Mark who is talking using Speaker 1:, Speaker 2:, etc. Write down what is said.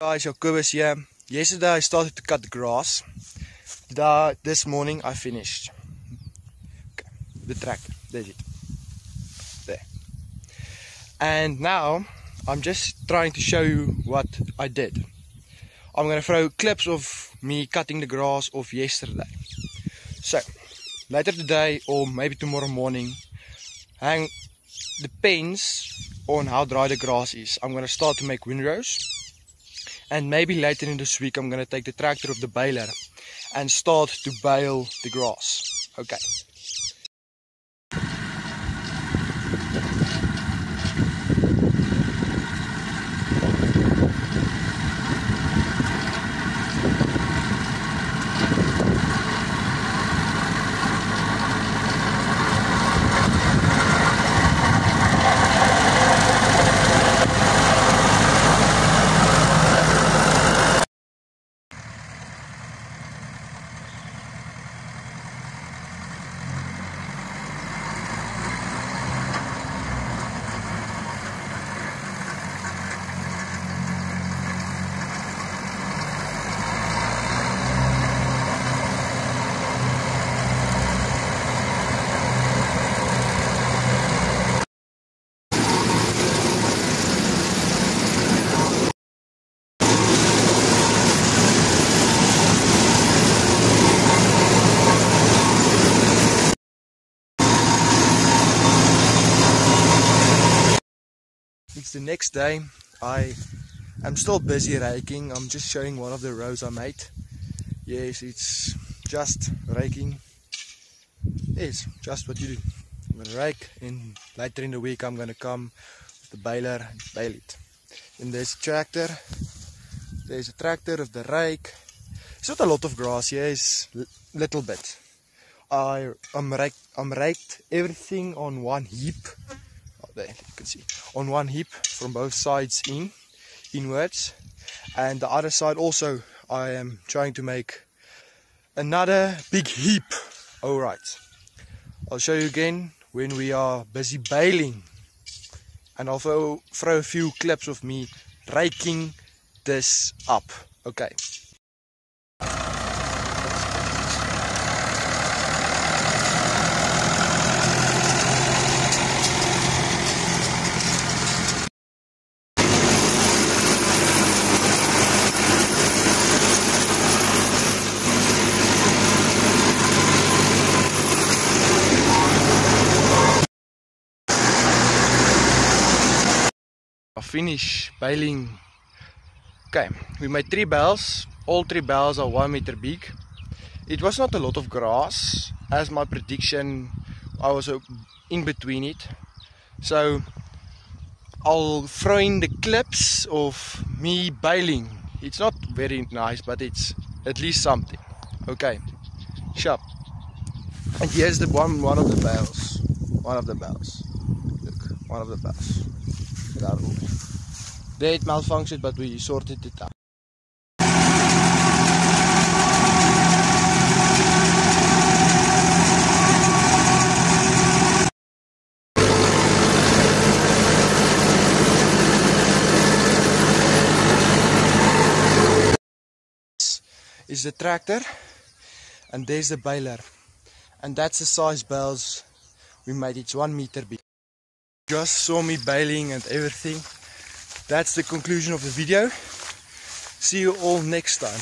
Speaker 1: Guys, Jacobus here. Yesterday I started to cut the grass. This morning I finished. Okay, the tractor, there's it. There. And now I'm just trying to show you what I did. I'm gonna throw clips of me cutting the grass of yesterday. So, later today or maybe tomorrow morning, depends on how dry the grass is. I'm gonna start to make windrows. And maybe later in this week I'm going to take the tractor of the baler and start to bale the grass. Okay. It's the next day. I am still busy raking. I'm just showing one of the rows I made. Yes, it's just raking. It's just what you do. I'm gonna rake, and later in the week I'm gonna come with the baler and bale it. And there's a tractor. There's a tractor of the rake. It's not a lot of grass here, it's little bit. I'm raked everything on one heap. There you can see on one heap from both sides inwards, and the other side also I am trying to make another big heap. Alright, I'll show you again when we are busy baling, and I'll throw a few clips of me raking this up. Okay. Finish baling. Okay, we made 3 bales. All 3 bales are 1 meter big. It was not a lot of grass, as my prediction. I was in between it, so I'll throw in the clips of me baling. It's not very nice, but it's at least something. Okay, sharp. And here's the one of the bales. One of the bales. Look, one of the bales. There it malfunctioned, but we sorted it out. This is the tractor, and there's the baler, and that's the size bales we made. It's 1 meter big. Just saw me baling and everything. That's the conclusion of the video. See you all next time.